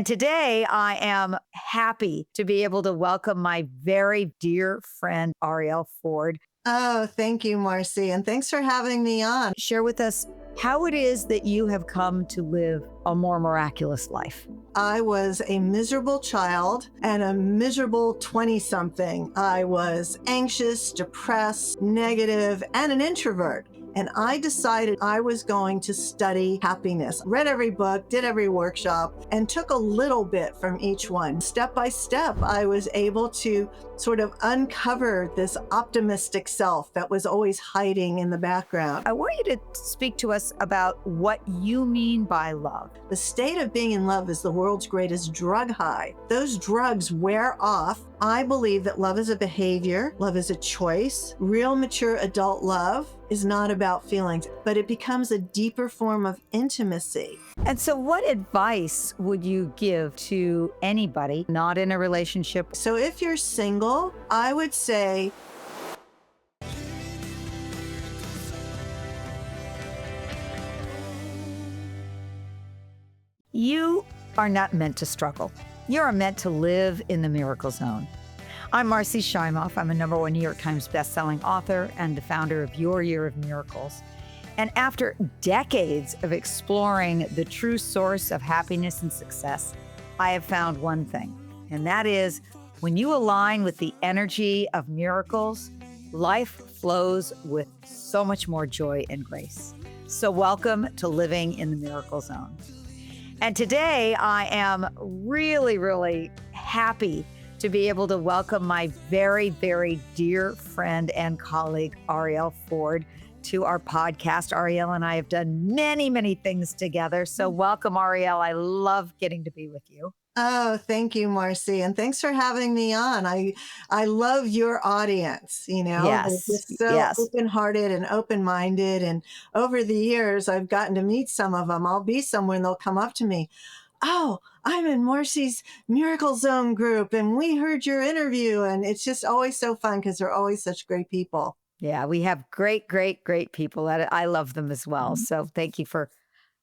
And today I am happy to be able to welcome my very dear friend, Arielle Ford. Oh, thank you, Marci. And thanks for having me on. Share with us how it is that you have come to live a more miraculous life. I was a miserable child and a miserable 20 something. I was anxious, depressed, negative, and an introvert. And I decided I was going to study happiness. Read every book, did every workshop, and took a little bit from each one. Step by step, I was able to sort of uncover this optimistic self that was always hiding in the background. I want you to speak to us about what you mean by love. The state of being in love is the world's greatest drug high. Those drugs wear off. I believe that love is a behavior, love is a choice. Real mature adult love is not about feelings, but it becomes a deeper form of intimacy. And so, what advice would you give to anybody not in a relationship? So if you're single, I would say, You are not meant to struggle. You are meant to live in the miracle zone. I'm Marci Shimoff. I'm a #1 New York Times bestselling author and the founder of Your Year of Miracles. And after decades of exploring the true source of happiness and success, I have found one thing, and that is when you align with the energy of miracles, life flows with so much more joy and grace. So welcome to Living in the Miracle Zone. And today I am really, really happy to be able to welcome my very, very dear friend and colleague, Arielle Ford, to our podcast. Arielle and I have done many, many things together. So welcome, Arielle. I love getting to be with you. oh, thank you, Marci. And thanks for having me on. I love your audience, they're Yes, just so yes. open-hearted and open-minded. And over the years, I've gotten to meet some of them. I'll be somewhere and they'll come up to me. Oh, I'm in Marci's Miracle Zone group and we heard your interview. And it's just always so fun because they're always such great people. Yeah, we have great, great, great people. I love them as well. So thank you for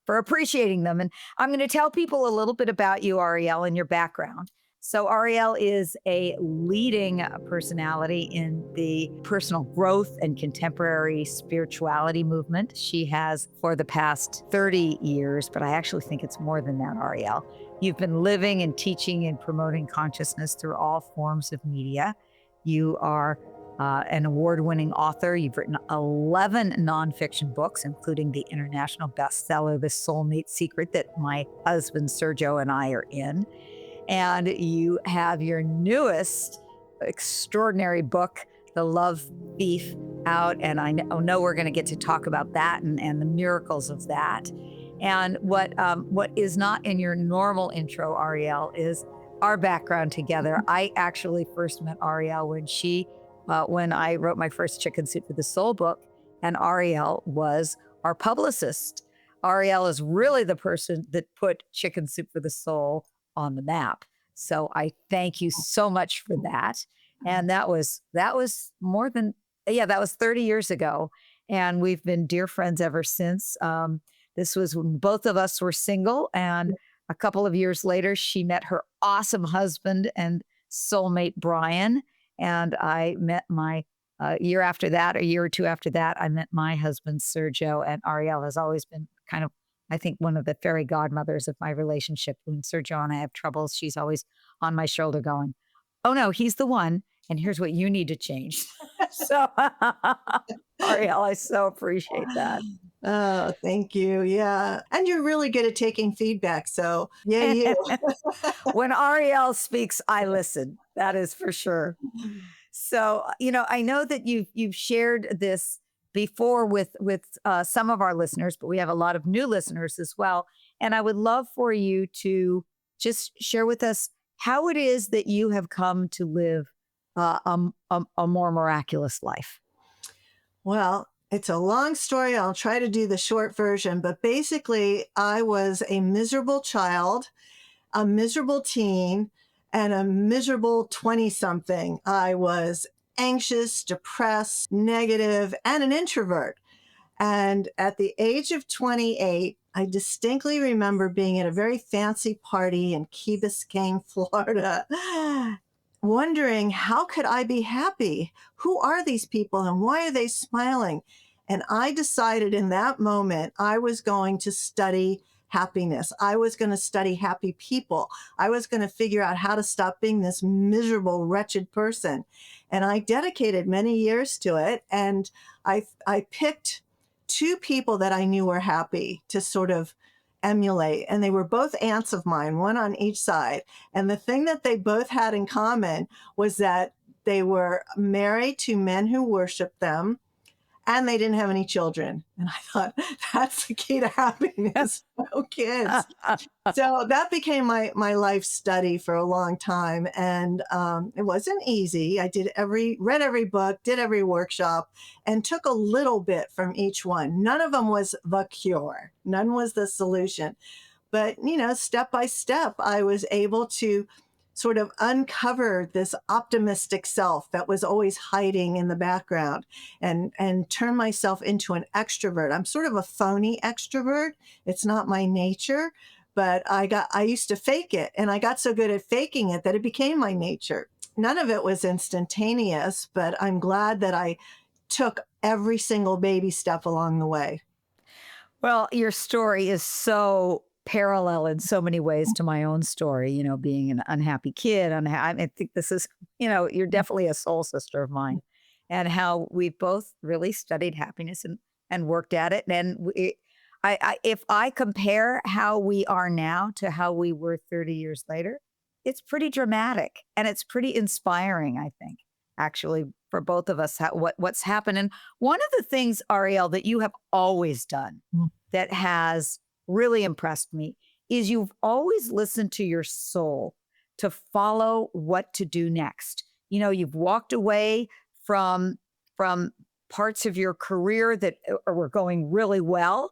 appreciating them. And I'm going to tell people a little bit about you, Arielle, and your background. So Arielle is a leading personality in the personal growth and contemporary spirituality movement. She has for the past 30 years, but I actually think it's more than that, Arielle. You've been living and teaching and promoting consciousness through all forms of media. You are an award-winning author. You've written 11 nonfiction books, including the international bestseller, The Soulmate Secret, that my husband, Sergio, and I are in. And you have your newest extraordinary book, The Love Thief, out. And I know we're going to get to talk about that and the miracles of that. And what is not in your normal intro, Arielle, is our background together. I actually first met Arielle when I wrote my first Chicken Soup for the Soul book, and Arielle was our publicist. Arielle is really the person that put Chicken Soup for the Soul on the map. So I thank you so much for that. And that was more than, that was 30 years ago. And we've been dear friends ever since. This was when both of us were single. And a couple of years later, she met her awesome husband and soulmate, Brian. And I met my a year or two after that, I met my husband, Sergio, and Arielle has always been kind of, I think, one of the fairy godmothers of my relationship. When Sergio and I have troubles, she's always on my shoulder going, oh no, he's the one. And here's what you need to change. So Arielle, I so appreciate that. Oh, thank you. Yeah. And you're really good at taking feedback. So yeah, you. When Arielle speaks, I listen. That is for sure. So, I know that you've shared this before with some of our listeners, but we have a lot of new listeners as well. And I would love for you to just share with us how it is that you have come to live a more miraculous life. Well, it's a long story. I'll try to do the short version, but basically I was a miserable child, a miserable teen, and a miserable 20 something. I was anxious, depressed, negative, and an introvert. And at the age of 28, I distinctly remember being at a very fancy party in Key Biscayne, Florida, wondering how could I be happy? Who are these people and why are they smiling? And I decided in that moment I was going to study happiness. I was going to study happy people. I was going to figure out how to stop being this miserable, wretched person. And I dedicated many years to it. And I picked two people that I knew were happy to sort of emulate. And they were both aunts of mine, one on each side. And the thing that they both had in common was that they were married to men who worshiped them and they didn't have any children. And I thought, that's the key to happiness. No kids. So that became my life study for a long time. And it wasn't easy. I read every book, did every workshop, and took a little bit from each one. None of them was the cure. None was the solution. But, step by step, I was able to sort of uncover this optimistic self that was always hiding in the background and turn myself into an extrovert. I'm sort of a phony extrovert. It's not my nature, but I used to fake it, and I got so good at faking it that it became my nature. None of it was instantaneous, but I'm glad that I took every single baby step along the way. Well, your story is so parallel in so many ways to my own story, being an unhappy kid. I think this is, you're definitely a soul sister of mine, and how we've both really studied happiness and worked at it. And if I compare how we are now to how we were 30 years later, it's pretty dramatic and it's pretty inspiring, I think, actually, for both of us, what's happened. And one of the things, Arielle, that you have always done that has really impressed me is you've always listened to your soul to follow what to do next. You've walked away from parts of your career that were going really well,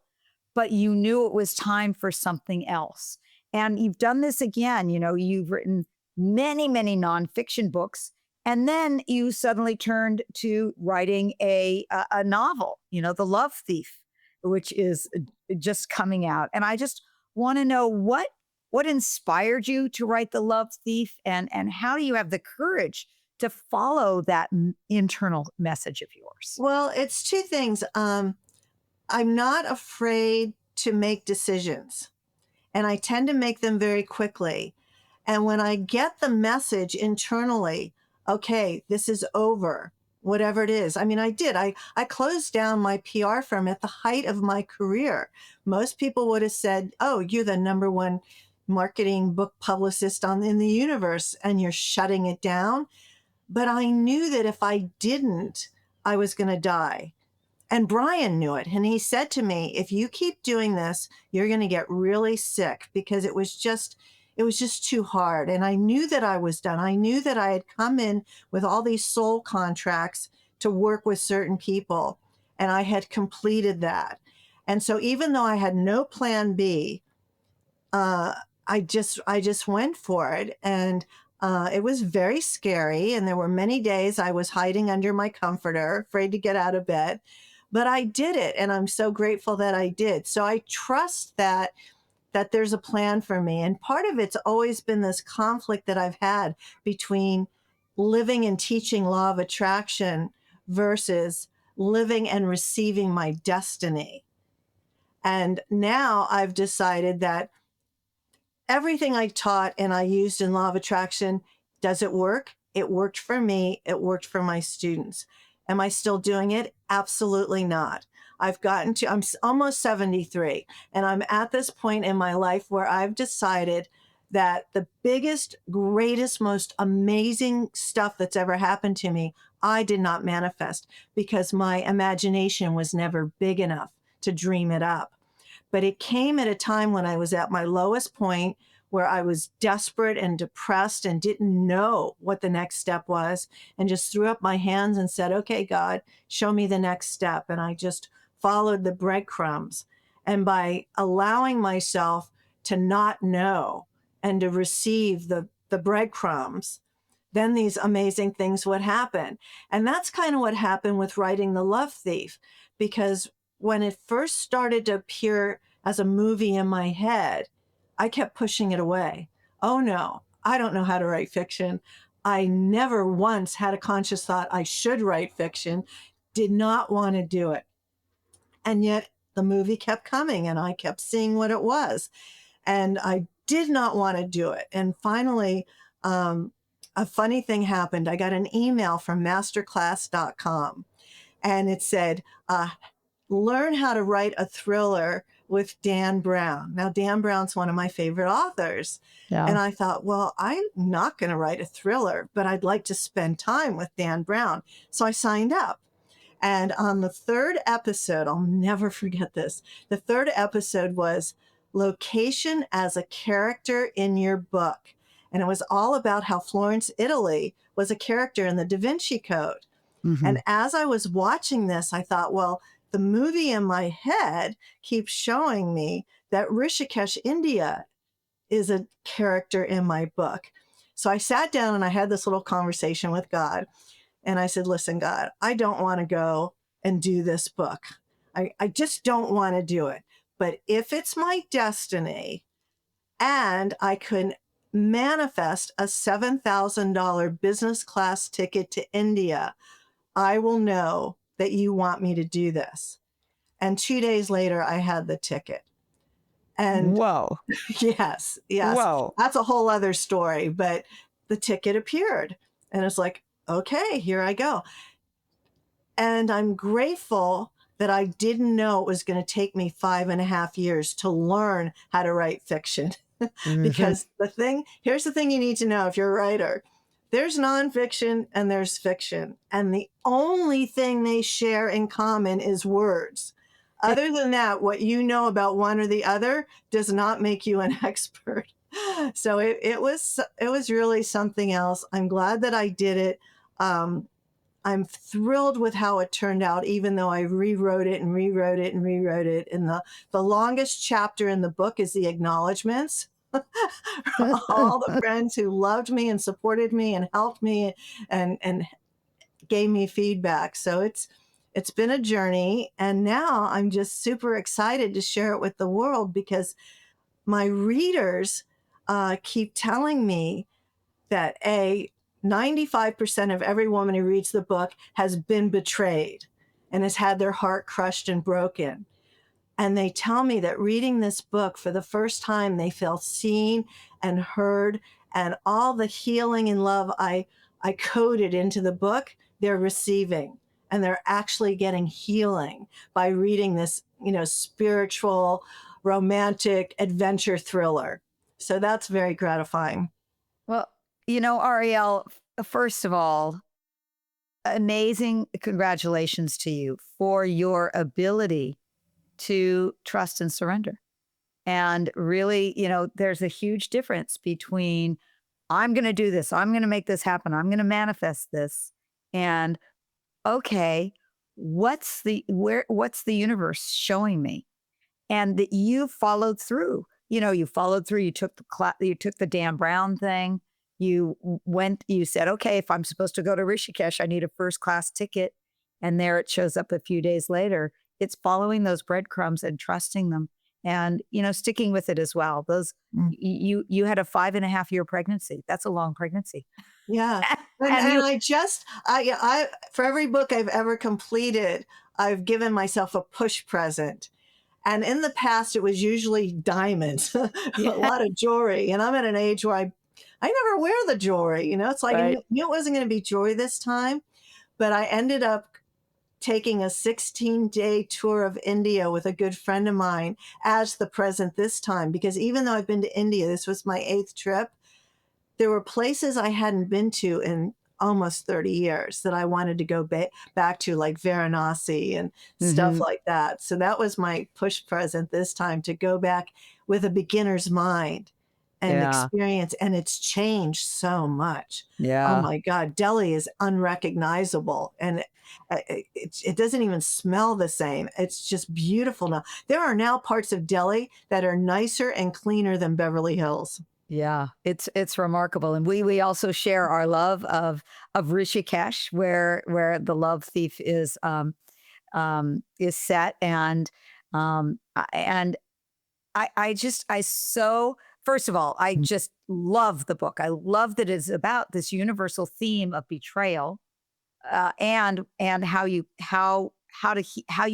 but you knew it was time for something else. And you've done this again. You've written many, many nonfiction books, and then you suddenly turned to writing a novel, The Love Thief, which is just coming out. And I just want to know what inspired you to write The Love Thief, and how do you have the courage to follow that internal message of yours? Well, it's two things. I'm not afraid to make decisions, and I tend to make them very quickly. And when I get the message internally, okay, this is over, whatever it is. I mean, I did. I closed down my PR firm at the height of my career. Most people would have said, oh, you're the number one marketing book publicist in the universe, and you're shutting it down. But I knew that if I didn't, I was going to die. And Brian knew it. And he said to me, if you keep doing this, you're going to get really sick, because it was just too hard. And I knew that I was done. I knew that I had come in with all these soul contracts to work with certain people, and I had completed that. And so even though I had no plan B, I just went for it. And it was very scary. And there were many days I was hiding under my comforter, afraid to get out of bed. But I did it, and I'm so grateful that I did. So I trust that there's a plan for me. And part of it's always been this conflict that I've had between living and teaching law of attraction versus living and receiving my destiny. And now I've decided that everything I taught and I used in law of attraction, does it work? It worked for me. It worked for my students. Am I still doing it? Absolutely not. I'm almost 73, and I'm at this point in my life where I've decided that the biggest, greatest, most amazing stuff that's ever happened to me, I did not manifest, because my imagination was never big enough to dream it up. But it came at a time when I was at my lowest point, where I was desperate and depressed and didn't know what the next step was, and just threw up my hands and said, okay, God, show me the next step. And I just followed the breadcrumbs. And by allowing myself to not know and to receive the breadcrumbs, then these amazing things would happen. And that's kind of what happened with writing The Love Thief, because when it first started to appear as a movie in my head, I kept pushing it away. Oh no, I don't know how to write fiction. I never once had a conscious thought I should write fiction, did not want to do it. And yet the movie kept coming and I kept seeing what it was. And I did not want to do it. And finally, a funny thing happened. I got an email from masterclass.com and it said, learn how to write a thriller with Dan Brown. Now, Dan Brown's one of my favorite authors. Yeah. And I thought, well, I'm not going to write a thriller, but I'd like to spend time with Dan Brown. So I signed up. And on the third episode, I'll never forget this. The third episode was Location as a Character in Your Book. And it was all about how Florence, Italy was a character in the Da Vinci Code. Mm-hmm. And as I was watching this, I thought, well, the movie in my head keeps showing me that Rishikesh, India is a character in my book. So I sat down and I had this little conversation with God. And I said, listen, God, I don't want to go and do this book. I just don't want to do it. But if it's my destiny and I can manifest a $7,000 business class ticket to India, I will know that you want me to do this. And 2 days later, I had the ticket. And Whoa. yes, Whoa. that's a whole other story. But the ticket appeared and it's like, okay, here I go. And I'm grateful that I didn't know it was going to take me 5.5 years to learn how to write fiction. Because here's the thing you need to know if you're a writer. There's nonfiction and there's fiction. And the only thing they share in common is words. Other than that, what you know about one or the other does not make you an expert. So it was really something else. I'm glad that I did it. I'm thrilled with how it turned out, even though I rewrote it and rewrote it and rewrote it. And the longest chapter in the book is the acknowledgments. All the friends who loved me and supported me and helped me and gave me feedback. So it's been a journey. And now I'm just super excited to share it with the world because my readers keep telling me that 95% of every woman who reads the book has been betrayed and has had their heart crushed and broken. And they tell me that reading this book for the first time, they feel seen and heard, and all the healing and love I coded into the book, they're receiving. And they're actually getting healing by reading this, spiritual, romantic adventure thriller. So that's very gratifying. Well, Arielle, first of all, amazing congratulations to you for your ability to trust and surrender. And really, there's a huge difference between I'm going to do this, I'm going to make this happen, I'm going to manifest this, and okay, what's the universe showing me? And that you followed through. You followed through. You took the Dan Brown thing. You said, okay, if I'm supposed to go to Rishikesh, I need a first class ticket. And there it shows up a few days later. It's following those breadcrumbs and trusting them and, sticking with it as well. You had a 5.5-year pregnancy. That's a long pregnancy. Yeah. And I for every book I've ever completed, I've given myself a push present. And in the past, it was usually diamonds, a lot of jewelry. And I'm at an age where I never wear the jewelry. It's like, Right. I knew it wasn't going to be jewelry this time, but I ended up taking a 16-day tour of India with a good friend of mine as the present this time, because even though I've been to India, this was my 8th trip, there were places I hadn't been to in almost 30 years that I wanted to go back to, like Varanasi and stuff like that. So that was my push present this time, to go back with a beginner's mind and experience. And it's changed so much. Yeah. Oh my God, Delhi is unrecognizable. And it doesn't even smell the same. It's just beautiful now. There are now parts of Delhi that are nicer and cleaner than Beverly Hills. Yeah, it's remarkable, and we also share our love of Rishikesh, where the love thief is is set. And I so, first of all, I just love the book. I love that it's about this universal theme of betrayal, and how you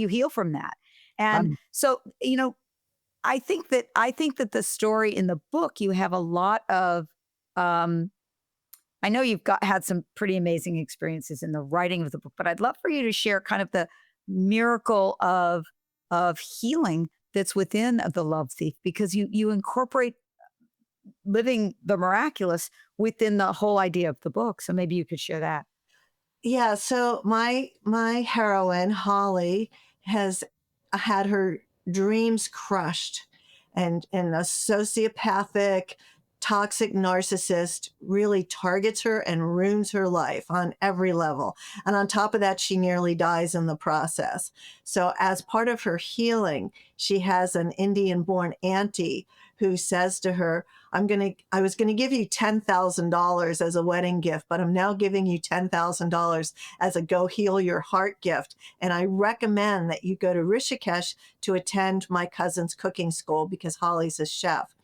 heal from that. And so, I think that the story in the book, you have a lot of, um, I know you've had some pretty amazing experiences in the writing of the book, but I'd love for you to share kind of the miracle of healing that's within the Love Thief, because you incorporate living the miraculous within the whole idea of the book. So maybe you could share that. Yeah, so my heroine, Holly, has had her dreams crushed, and a sociopathic, toxic narcissist really targets her and ruins her life on every level. And on top of that, she nearly dies in the process. So as part of her healing, she has an Indian-born auntie who says to her, I was gonna give you $10,000 as a wedding gift, but I'm now giving you $10,000 as a go heal your heart gift. And I recommend that you go to Rishikesh to attend my cousin's cooking school because Holly's a chef.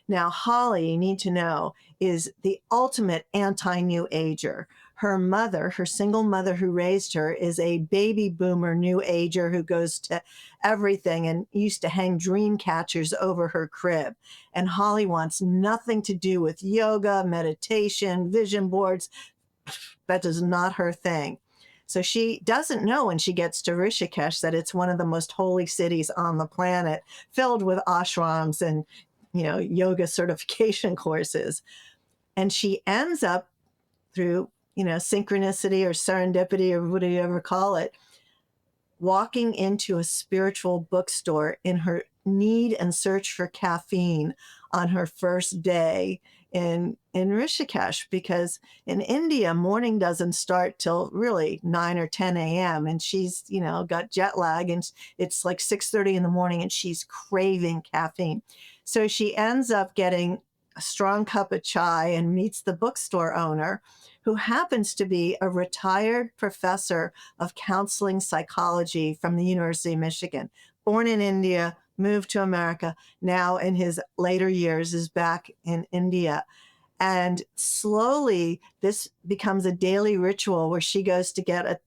Now, Holly, you need to know, is the ultimate anti-New Ager. Her mother, her single mother who raised her, is a baby boomer New Ager who goes to everything and used to hang dream catchers over her crib. And Holly wants nothing to do with yoga, meditation, vision boards. That is not her thing. So she doesn't know when she gets to Rishikesh that it's one of the most holy cities on the planet, filled with ashrams and yoga certification courses. And she ends up through, synchronicity or serendipity or whatever you ever call it, walking into a spiritual bookstore in her need and search for caffeine on her first day in Rishikesh, because in India, morning doesn't start till really 9 or 10 a.m. And she's, got jet lag and it's like 6:30 in the morning and she's craving caffeine. So she ends up getting a strong cup of chai and meets the bookstore owner, who happens to be a retired professor of counseling psychology from the University of Michigan, born in India, moved to America, now in his later years is back in India. And slowly this becomes a daily ritual where she goes to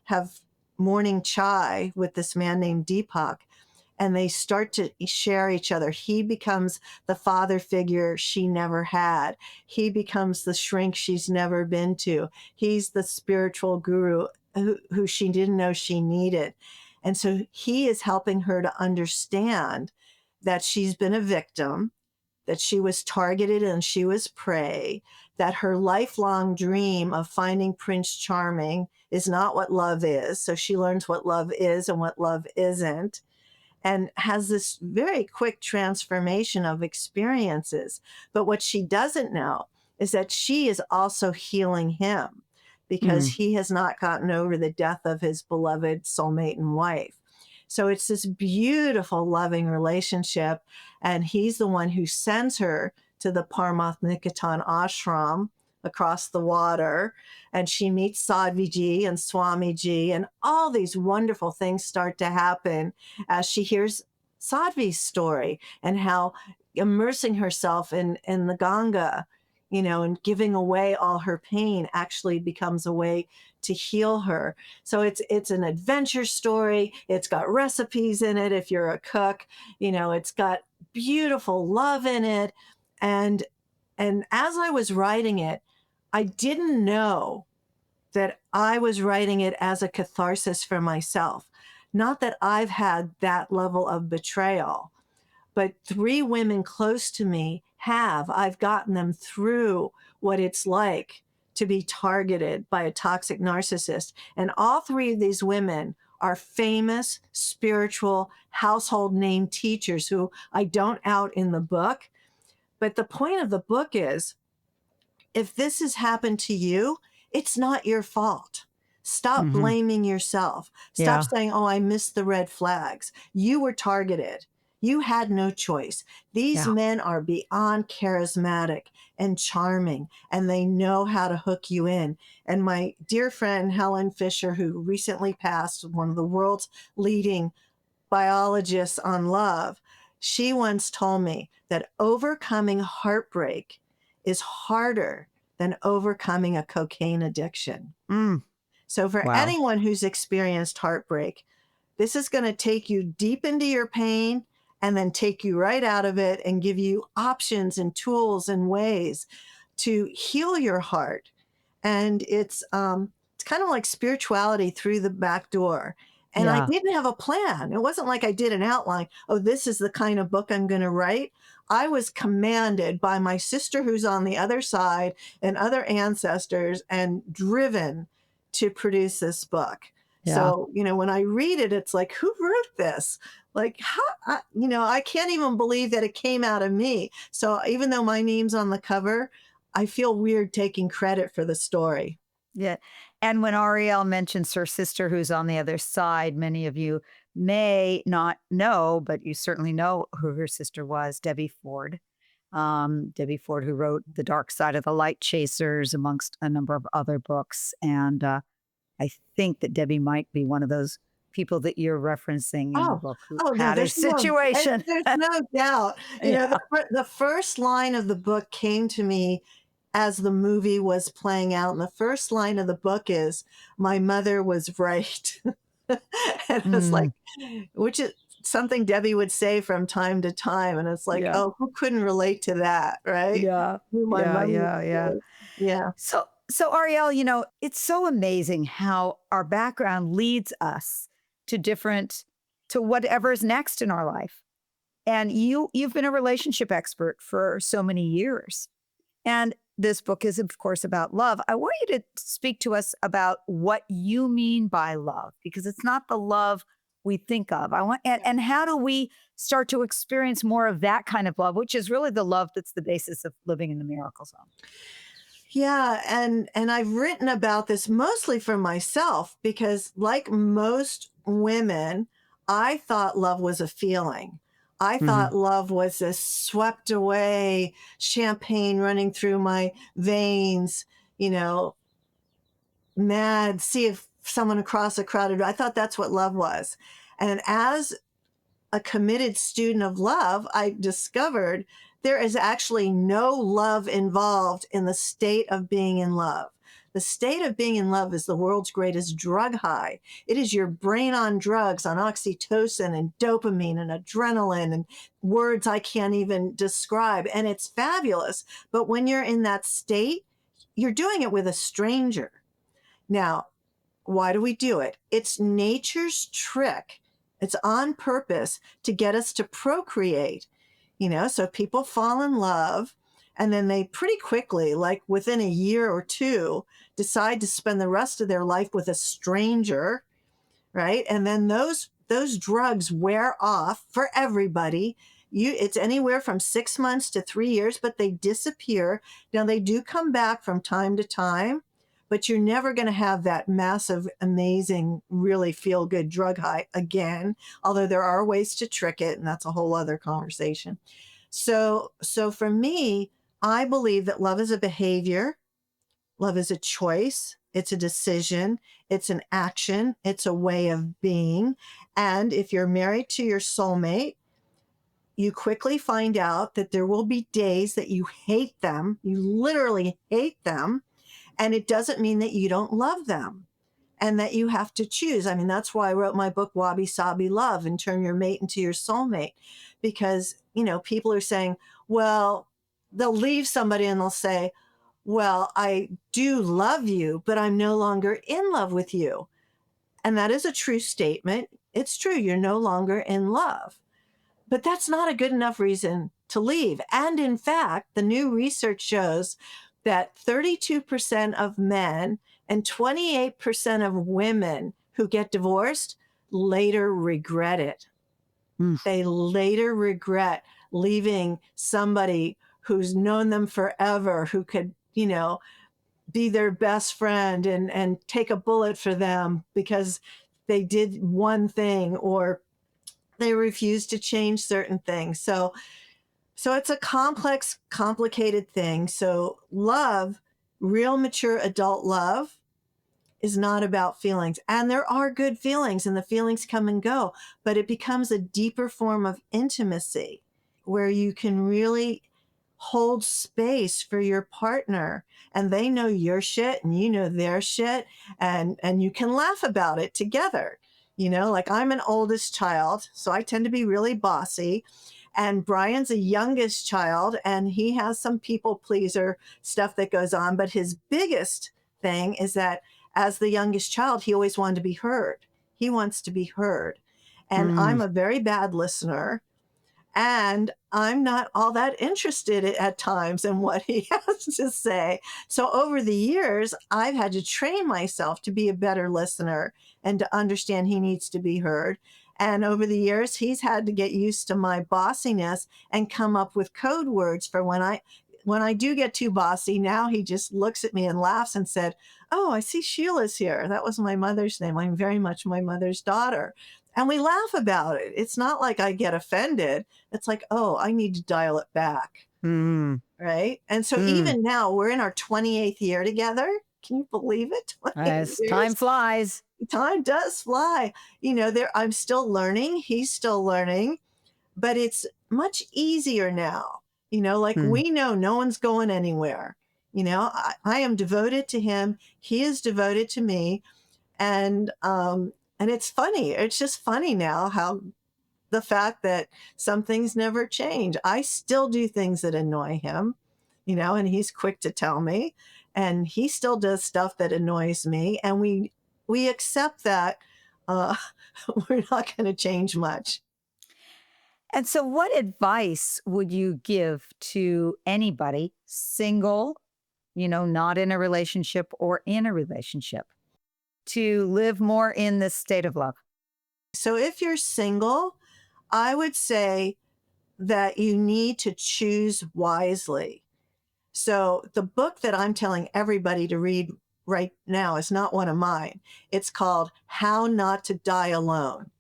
have morning chai with this man named Deepak, and they start to share each other. He becomes the father figure she never had. He becomes the shrink she's never been to. He's the spiritual guru who she didn't know she needed. And so he is helping her to understand that she's been a victim, that she was targeted and she was prey, that her lifelong dream of finding Prince Charming is not what love is. So she learns what love is and what love isn't, and has this very quick transformation of experiences. But what she doesn't know is that she is also healing him, because Mm. he has not gotten over the death of his beloved soulmate and wife. So it's this beautiful, loving relationship. And he's the one who sends her to the Paramath Niketan ashram across the water. And she meets Sadhviji and Swamiji, and all these wonderful things start to happen as she hears Sadhvi's story and how immersing herself in the Ganga, and giving away all her pain actually becomes a way to heal her. So it's an adventure story. It's got recipes in it if you're a cook. It's got beautiful love in it. And as I was writing it, I didn't know that I was writing it as a catharsis for myself. Not that I've had that level of betrayal, but 3 women close to me have. I've gotten them through what it's like to be targeted by a toxic narcissist. And all 3 of these women are famous, spiritual, household name teachers who I don't out in the book. But the point of the book is, if this has happened to you, it's not your fault. Stop Hmm. blaming yourself. Stop Yeah. saying, oh, I missed the red flags. You were targeted. You had no choice. These Yeah. men are beyond charismatic, and charming, and they know how to hook you in. And my dear friend Helen Fisher, who recently passed, one of the world's leading biologists on love, she once told me that overcoming heartbreak is harder than overcoming a cocaine addiction. Mm. So for Wow. anyone who's experienced heartbreak, this is going to take you deep into your pain and then take you right out of it and give you options and tools and ways to heal your heart. And it's kind of like spirituality through the back door. And I Yeah. didn't have a plan. It wasn't like I did an outline. Oh, this is the kind of book I'm going to write. I was commanded by my sister who's on the other side and other ancestors and driven to produce this book. Yeah. So, when I read it, it's like, who wrote this? Like, how, I can't even believe that it came out of me. So even though my name's on the cover, I feel weird taking credit for the story. Yeah. And when Arielle mentions her sister who's on the other side, many of you may not know, but you certainly know who her sister was, Debbie Ford. Debbie Ford, who wrote The Dark Side of the Light Chasers, amongst a number of other books. And I think that Debbie might be one of those people that you're referencing in the Oh, book who oh no, had a situation. there's no doubt. Yeah. The first line of the book came to me as the movie was playing out. And the first line of the book is, "My mother was right." And it's like, Mm, which is something Debbie would say from time to time. And it's like, yeah. oh, who couldn't relate to that, right? Yeah. Who my Yeah. mother Yeah. Yeah. was. Yeah. So Arielle, it's so amazing how our background leads us to to whatever's next in our life. And you've been a relationship expert for so many years. And this book is, of course, about love. I want you to speak to us about what you mean by love, because it's not the love we think of. And how do we start to experience more of that kind of love, which is really the love that's the basis of living in the miracle zone. Yeah, and I've written about this mostly for myself because like most women, I thought love was a feeling. I Hmm. thought love was this swept away champagne running through my veins, you know, mad, see if someone across a crowded. I thought that's what love was. And as a committed student of love, I discovered there is actually no love involved in the state of being in love. The state of being in love is the world's greatest drug high. It is your brain on drugs, on oxytocin and dopamine and adrenaline and words I can't even describe. And it's fabulous. But when you're in that state, you're doing it with a stranger. Now, why do we do it? It's nature's trick. It's on purpose to get us to procreate. So people fall in love and then they pretty quickly, like within a year or two, decide to spend the rest of their life with a stranger, right? And then those drugs wear off for everybody. It's anywhere from 6 months to 3 years, but they disappear. Now they do come back from time to time, but you're never going to have that massive, amazing, really feel good drug high again, although there are ways to trick it, and that's a whole other conversation. So for me, I believe that love is a behavior. Love is a choice. It's a decision. It's an action. It's a way of being. And if you're married to your soulmate, you quickly find out that there will be days that you hate them. You literally hate them. And it doesn't mean that you don't love them and that you have to choose. I mean, that's why I wrote my book, Wabi Sabi Love, and turn your mate into your soulmate. Because, people are saying, well, they'll leave somebody and they'll say, well, I do love you, but I'm no longer in love with you. And that is a true statement. It's true. You're no longer in love. But that's not a good enough reason to leave. And in fact, the new research shows that 32% of men and 28% of women who get divorced later regret it. Mm. They later regret leaving somebody who's known them forever, who could, be their best friend and take a bullet for them because they did one thing or they refused to change certain things. So it's a complex, complicated thing. So love, real mature adult love, is not about feelings. And there are good feelings and the feelings come and go, but it becomes a deeper form of intimacy where you can really hold space for your partner and they know your shit and you know their shit, and you can laugh about it together. Like I'm an oldest child, so I tend to be really bossy. And Brian's a youngest child and he has some people pleaser stuff that goes on. But his biggest thing is that as the youngest child, he always wanted to be heard. He wants to be heard. And I'm Mm, a very bad listener. And I'm not all that interested at times in what he has to say. So over the years, I've had to train myself to be a better listener and to understand he needs to be heard. And over the years, he's had to get used to my bossiness and come up with code words for when I do get too bossy. Now he just looks at me and laughs and said, "Oh, I see Sheila's here. That was my mother's name. I'm very much my mother's daughter." And we laugh about it. It's not like I get offended. It's like, oh, I need to dial it back. mm, Right. And so mm. even now we're in our 28th year together. Can you believe it? 28 As time years. flies. Time does fly. I'm still learning. He's still learning, but it's much easier now. Like Mm. we know no one's going anywhere. I am devoted to him. He is devoted to me. And it's funny. It's just funny now how the fact that some things never change. I still do things that annoy him, and he's quick to tell me, and he still does stuff that annoys me, and we accept that uh, we're not going to change much. And so, what advice would you give to anybody, single, not in a relationship or in a relationship, to live more in this state of love? So if you're single, I would say that you need to choose wisely. So the book that I'm telling everybody to read right now is not one of mine. It's called How Not to Die Alone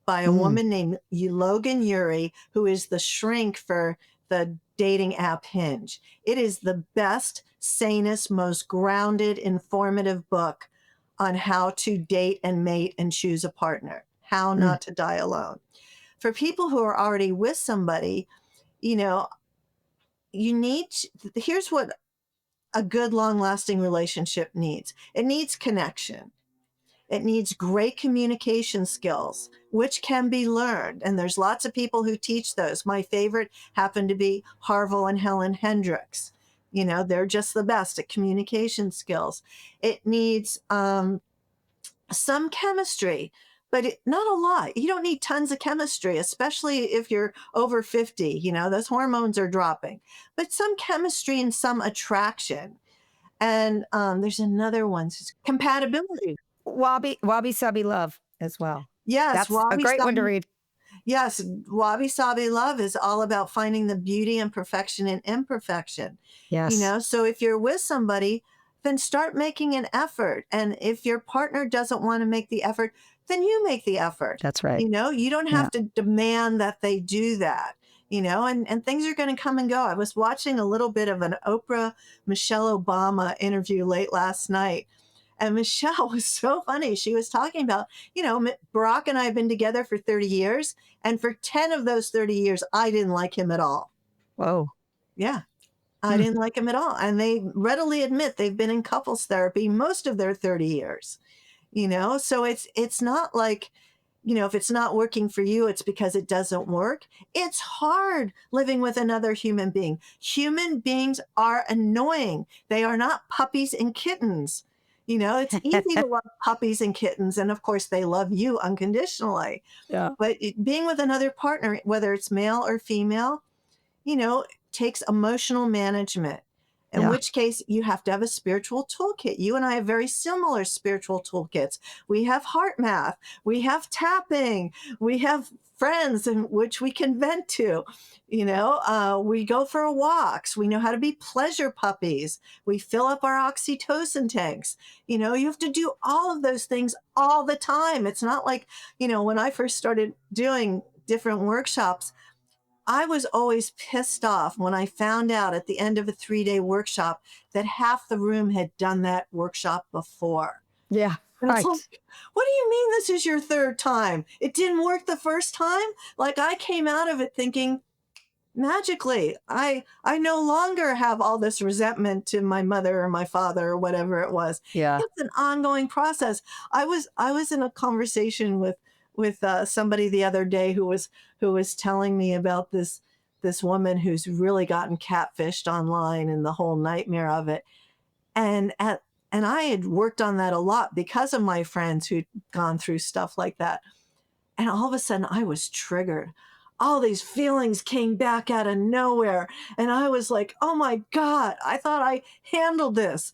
by a Mm, woman named Logan Ury, who is the shrink for the dating app Hinge. It is the best, sanest, most grounded, informative book on how to date and mate and choose a partner, how mm. not to die alone. For people who are already with somebody, you know, here's what a good, long lasting relationship needs. It needs connection. It needs great communication skills, which can be learned. And there's lots of people who teach those. My favorite happened to be Harville and Helen Hendricks. They're just the best at communication skills. It needs some chemistry, but not a lot. You don't need tons of chemistry, especially if you're over 50. Those hormones are dropping, but some chemistry and some attraction. And there's another one, compatibility. Wabi Sabi Love as well. Yes, That's a great one to read. Yes, Wabi Sabi Love is all about finding the beauty and perfection in imperfection. Yes, So if you're with somebody, then start making an effort. And if your partner doesn't want to make the effort, then you make the effort. that's right. You don't Yeah. have to demand that they do that. And things are going to come and go. I was watching a little bit of an Oprah Michelle Obama interview late last night. And Michelle was so funny. She was talking about, Barack and I have been together for 30 years. And for 10 of those 30 years, I didn't like him at all. Whoa. Yeah, I Mm. didn't like him at all. And they readily admit they've been in couples therapy most of their 30 years. So it's not like, if it's not working for you, it's because it doesn't work. It's hard living with another human being. Human beings are annoying. They are not puppies and kittens. It's easy to love puppies and kittens. And of course, they love you unconditionally. Yeah. But being with another partner, whether it's male or female, takes emotional management, in Yeah. which case you have to have a spiritual toolkit. You and I have very similar spiritual toolkits. We have heart math, we have tapping, we have friends in which we can vent to. We go for walks. We know how to be pleasure puppies. We fill up our oxytocin tanks. You have to do all of those things all the time. It's not like, when I first started doing different workshops, I was always pissed off when I found out at the end of a 3-day workshop that half the room had done that workshop before. Yeah, And it's right. like, what do you mean this is your third time? It didn't work the first time? Like, I came out of it thinking, magically, I no longer have all this resentment to my mother or my father or whatever it was. Yeah. It's an ongoing process. I was in a conversation with somebody the other day who was telling me about this woman who's really gotten catfished online and the whole nightmare of it. And at and I had worked on that a lot because of my friends who'd gone through stuff like that. And all of a sudden, I was triggered. All these feelings came back out of nowhere. And I was like, oh my God, I thought I handled this.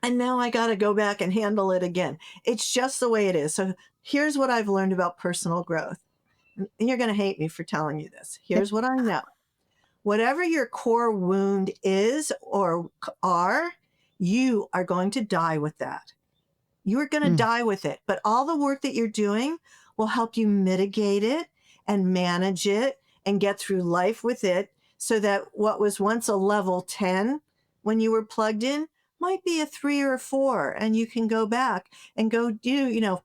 And now I got to go back and handle it again. It's just the way it is. So here's what I've learned about personal growth. And you're going to hate me for telling you this. Here's what I know. Whatever your core wound is or are, you are going to die with that. You are going to Mm. die with it. But all the work that you're doing will help you mitigate it and manage it and get through life with it so that what was once a level 10 when you were plugged in might be a 3 or a 4. And you can go back and go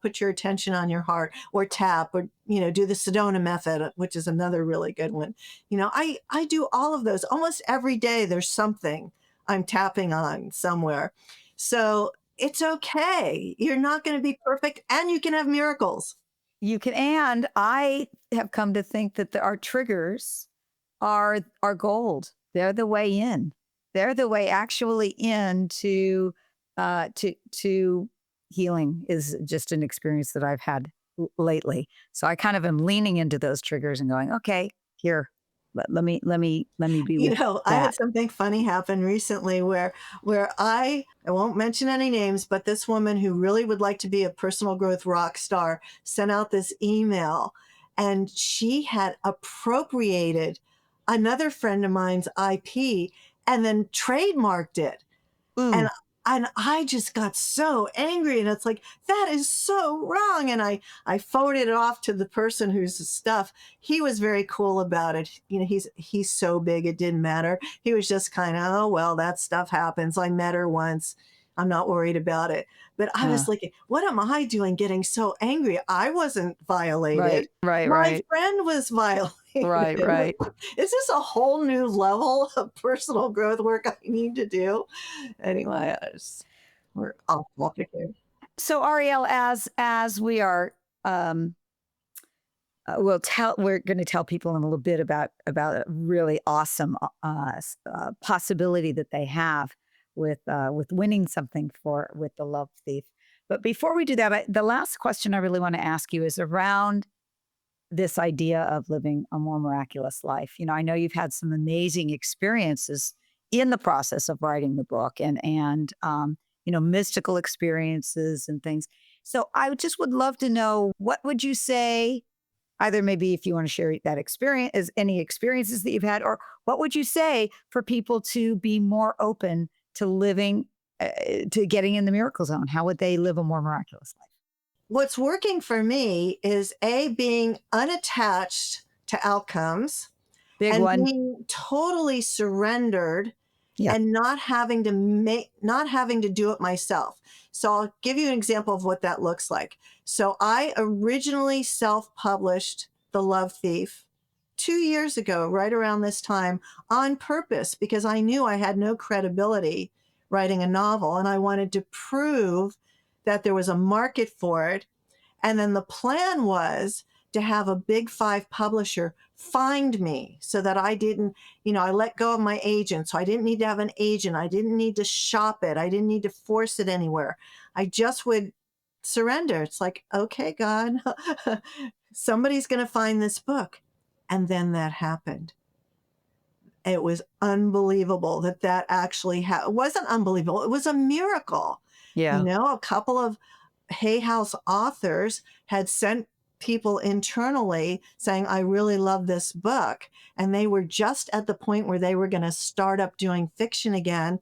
put your attention on your heart or tap or, do the Sedona method, which is another really good one. I do all of those almost every day. There's something I'm tapping on somewhere. So it's okay. You're not going to be perfect and you can have miracles. You can, and I have come to think that our triggers are gold. They're the way in. They're the way actually into to healing is just an experience that I've had lately. So I kind of am leaning into those triggers and going, okay, here, let me be with I had that. something funny happen recently where I won't mention any names, but this woman who really would like to be a personal growth rock star sent out this email, and she had appropriated another friend of mine's IP and then trademarked it. And Ooh, and I just got so angry, and it's like, that is so wrong. And I forwarded it off to the person whose stuff. He was very cool about it. He's so big it didn't matter. He was just kind of, oh well, that stuff happens. I met her once. I'm not worried about it. But I uh, was like, what am I doing getting so angry? I wasn't violated. right, right, My right, friend was violated. right, right. Is this a whole new level of personal growth work I need to do? Anyway, we're off topic here. So Ariel, as we are we're going to tell people in a little bit about a really awesome possibility that they have with winning something for with the love thief. But before we do that, the last question I really want to ask you is around this idea of living a more miraculous life. I know you've had some amazing experiences in the process of writing the book, and mystical experiences and things. So I just would love to know, what would you say, either maybe if you want to share that experience, as any experiences that you've had, or what would you say for people to be more open to living, to getting in the miracle zone? How would they live a more miraculous life? What's working for me is being unattached to outcomes Big and one. being totally surrendered Yeah. and not having to do it myself. So I'll give you an example of what that looks like. So I originally self-published The Love Thief 2 years ago, right around this time, on purpose, because I knew I had no credibility writing a novel and I wanted to prove that there was a market for it. And then the plan was to have a big 5 publisher find me so that I didn't, I let go of my agent. So I didn't need to have an agent. I didn't need to shop it. I didn't need to force it anywhere. I just would surrender. It's like, okay, God, somebody's going to find this book. And then that happened. It was unbelievable that actually it wasn't unbelievable. It was a miracle. Yeah. A couple of Hay House authors had sent people internally saying, I really love this book. And they were just at the point where they were going to start up doing fiction again.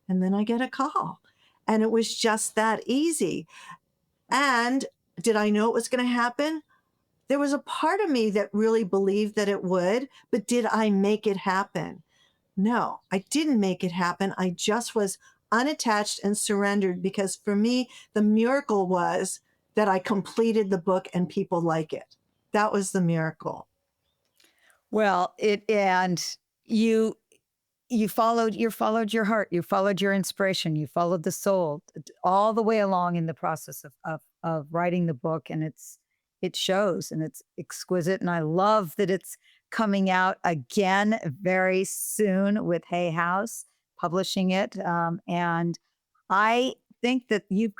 And then I get a call. And it was just that easy. And did I know it was going to happen? there was a part of me that really believed that it would, but did I make it happen? No, I didn't make it happen. I just was unattached and surrendered, because for me, the miracle was that I completed the book and people like it. That was the miracle. Well, you you followed your heart, you followed your inspiration, you followed the soul all the way along in the process of writing the book, and it shows and it's exquisite, and I love that it's coming out again very soon with Hay House publishing it, and I think that you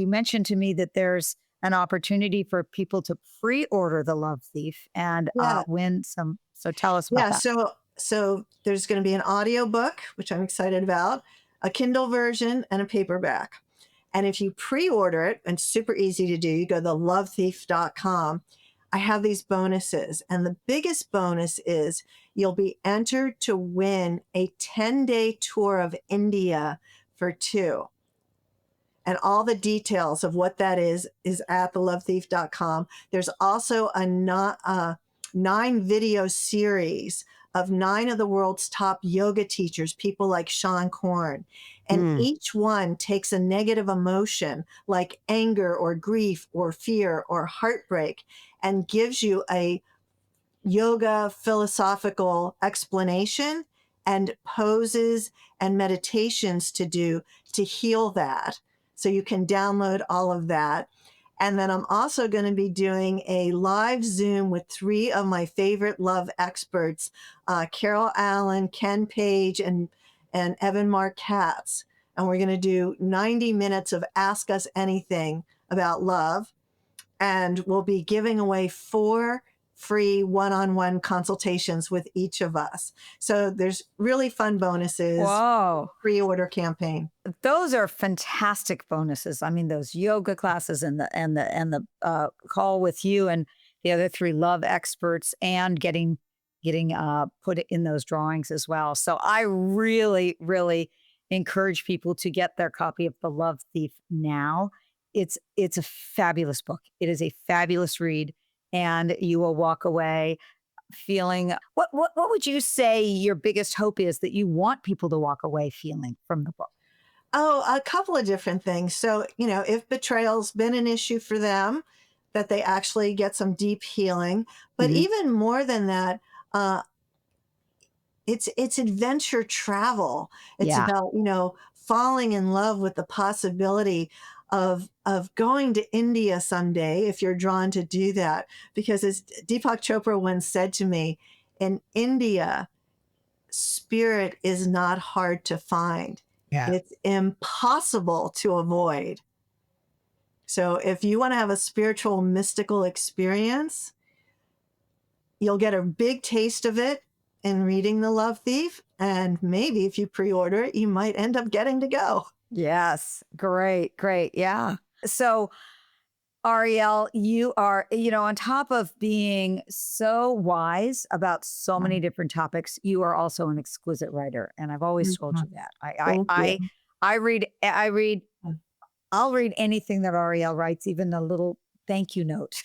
mentioned to me that there's an opportunity for people to pre-order The Love Thief and Yeah. win some. So tell us about Yeah. that. So there's going to be an audio book, which I'm excited about, a Kindle version, and a paperback. And if you pre-order it, and it's super easy to do, you go to thelovethief.com. I have these bonuses. And the biggest bonus is you'll be entered to win a 10-day tour of India for two. And all the details of what that is at thelovethief.com. There's also a 9 video series of 9 of the world's top yoga teachers, people like Sean Korn. And each one takes a negative emotion like anger or grief or fear or heartbreak and gives you a yoga philosophical explanation and poses and meditations to do to heal that. So you can download all of that. And then I'm also going to be doing a live Zoom with 3 of my favorite love experts, Carol Allen, Ken Page, and Evan Mark Katz. And we're going to do 90 minutes of Ask Us Anything about love. And we'll be giving away 4 free one-on-one consultations with each of us. So there's really fun bonuses. Whoa. Pre-order campaign. Those are fantastic bonuses. I mean, those yoga classes and the call with you and the other 3 love experts, and getting put in those drawings as well. So I really, really encourage people to get their copy of The Love Thief now. It's a fabulous book. It is a fabulous read, and you will walk away feeling. What would you say your biggest hope is that you want people to walk away feeling from the book? Oh, a couple of different things. So, if betrayal's been an issue for them, that they actually get some deep healing. But even more than that, it's adventure travel. It's Yeah. about, falling in love with the possibility of going to India someday if you're drawn to do that. Because as Deepak Chopra once said to me, in India, spirit is not hard to find. Yeah. It's impossible to avoid. So if you want to have a spiritual, mystical experience, you'll get a big taste of it in reading The Love Thief. And maybe if you pre-order it, you might end up getting to go. Yes. Great. Great. Yeah. So, Arielle, you are, on top of being so wise about so many different topics, you are also an exquisite writer. And I've always told you that. Thank you. I'll read anything that Arielle writes, even a little thank you note.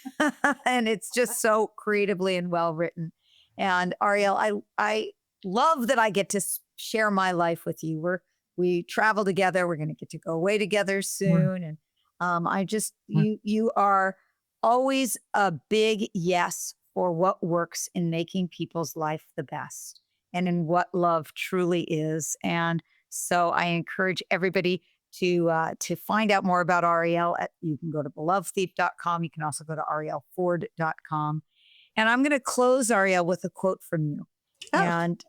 And it's just so creatively and well written. And Arielle, I love that I get to share my life with you. We travel together. We're going to get to go away together soon. And you are always a big yes for what works in making people's life the best and in what love truly is. And so I encourage everybody to find out more about Arielle. You can go to thelovethief.com. You can also go to arielleford.com. And I'm going to close, Arielle, with a quote from you. Oh. And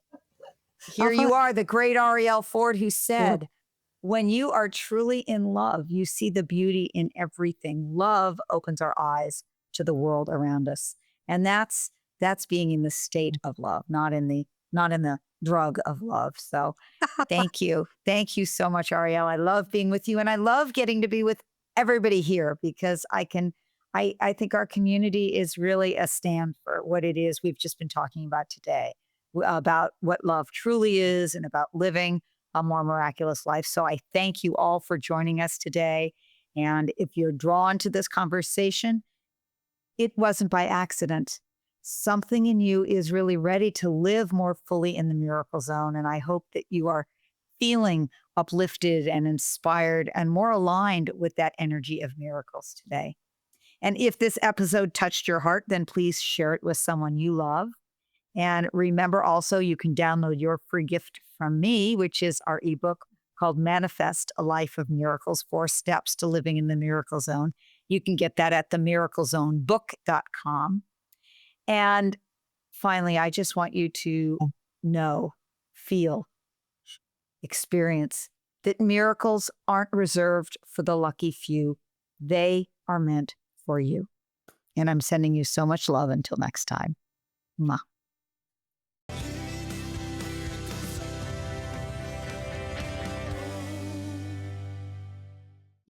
here you are, the great Arielle Ford, who said, when you are truly in love, you see the beauty in everything. Love opens our eyes to the world around us. And that's being in the state of love, not in the drug of love. So thank you. Thank you so much, Arielle. I love being with you. And I love getting to be with everybody here, because I think our community is really a stand for what it is we've just been talking about today, about what love truly is and about living a more miraculous life. So I thank you all for joining us today. And if you're drawn to this conversation, it wasn't by accident. Something in you is really ready to live more fully in the miracle zone. And I hope that you are feeling uplifted and inspired and more aligned with that energy of miracles today. And if this episode touched your heart, then please share it with someone you love. And remember also, you can download your free gift from me, which is our ebook called Manifest a Life of Miracles, 4 Steps to Living in the Miracle Zone. You can get that at themiraclezonebook.com. And finally, I just want you to know, feel, experience that miracles aren't reserved for the lucky few. They are meant for you. And I'm sending you so much love until next time. Mwah.